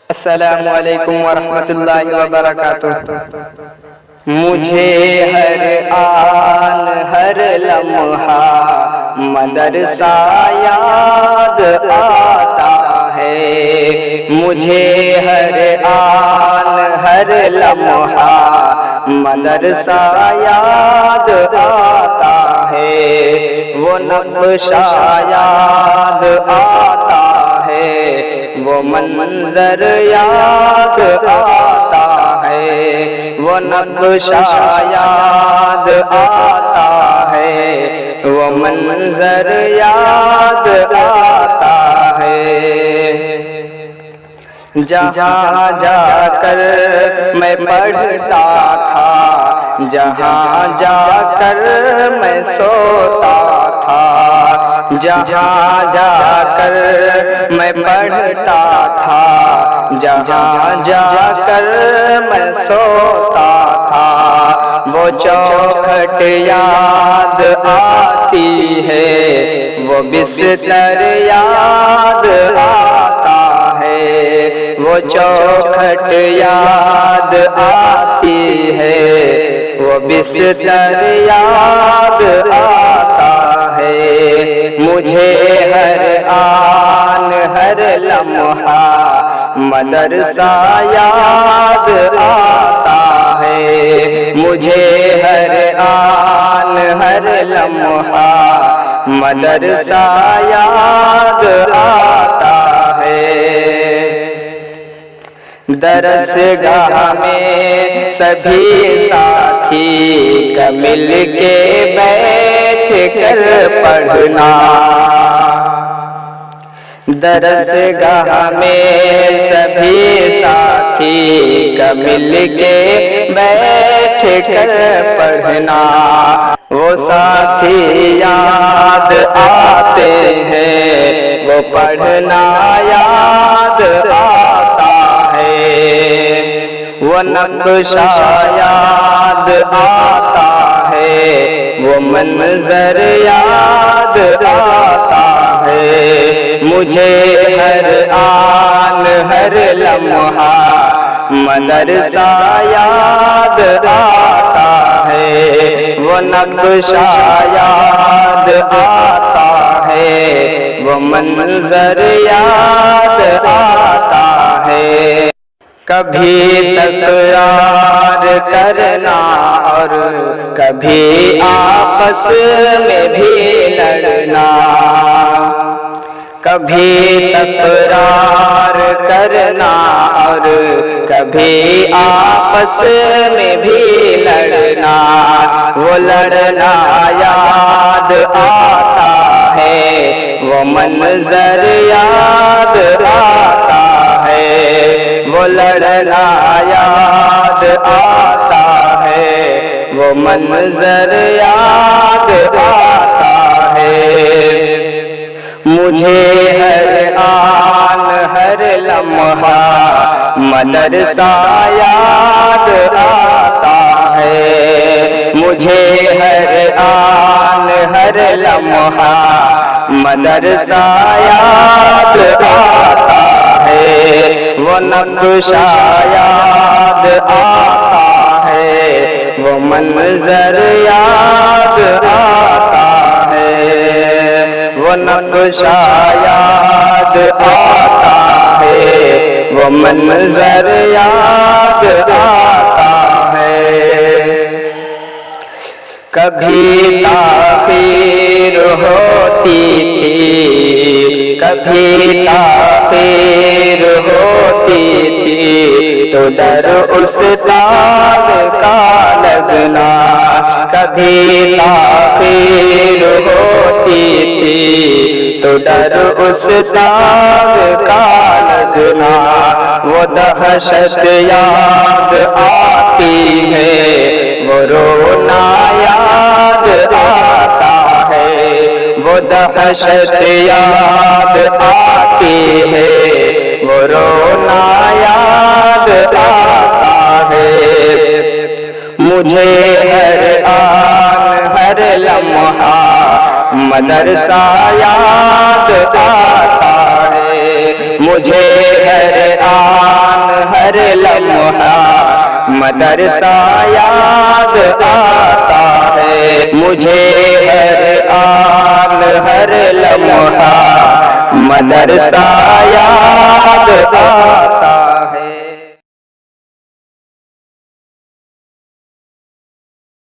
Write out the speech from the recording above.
السلام علیکم ورحمۃ اللہ وبرکاتہ۔ مجھے ہر آن ہر لمحہ مدرسہ یاد آتا ہے، مجھے ہر آن ہر لمحہ مدرسہ یاد آتا ہے، وہ نقشہ یاد آتا ہے، وہ منظر یاد آتا ہے، وہ نقشہ یاد آتا ہے، وہ منظر یاد آتا ہے۔ جہاں جا کر میں پڑھتا تھا، جہاں جا کر میں سوتا تھا، جہاں جا کر میں پڑھتا تھا، جہاں جا کر میں سوتا تھا، وہ چوکھٹ یاد آتی ہے، وہ بستر یاد آتا ہے، وہ چوکھٹ یاد آتی ہے، وہ بستر یاد آتا ہے، مجھے ہر آن ہر لمحہ مدرسہ یاد آتا ہے، مجھے ہر آن ہر لمحہ مدرسہ یاد آتا ہے۔ درسگاہ میں سبھی ساتھی کا مل کے بیٹھ کر پڑھنا، درسگاہ میں سبھی ساتھی کا مل کے بیٹھ کر پڑھنا، وہ ساتھی یاد آتے ہیں، وہ پڑھنا یاد آتا ہے، وہ نقشہ یاد آتا ہے، وہ منظر یاد آتا ہے، مجھے ہر آن ہر لمحہ مدرسہ یاد آتا ہے، وہ نقشہ یاد آتا ہے، وہ منظر یاد آتا ہے۔ کبھی تکرار کرنا اور کبھی آپس میں بھی لڑنا، کبھی تکرار کرنا اور کبھی آپس میں بھی لڑنا، وہ لڑنا یاد آتا ہے، وہ منظر یاد آتا ہے، وہ لڑنا یاد آتا ہے، وہ منظر یاد آتا ہے، مجھے ہر آن ہر لمحہ مدرسہ یاد آتا ہے، مجھے ہر آن ہر لمحہ مدرسہ یاد آتا ہے، وہ نقشہ یاد آتا ہے، وہ منظر یاد آتا ہے، وہ نقشہ یاد آتا ہے، وہ منظر یاد آتا ہے۔ کبھی تاخیر ہوتی تھی، کبھی تاخیر ہوتی تھی، تو ڈر استاد کا لگنا، کبھی تاخیر ہوتی تھی، تو ڈر استاد کا لگنا، وہ دہشت یاد آتی ہے، وہ رونا یاد آتا ہے، وہ دہشت یاد آتی ہے، وہ رونا یاد آتا ہے، مجھے ہر آن ہر لمحہ مدرسہ یاد آتا ہے، مجھے ہر آن مدرسہ یاد آتا ہے مجھے ہر آن ہر لمحہ، مدرسہ یاد آتا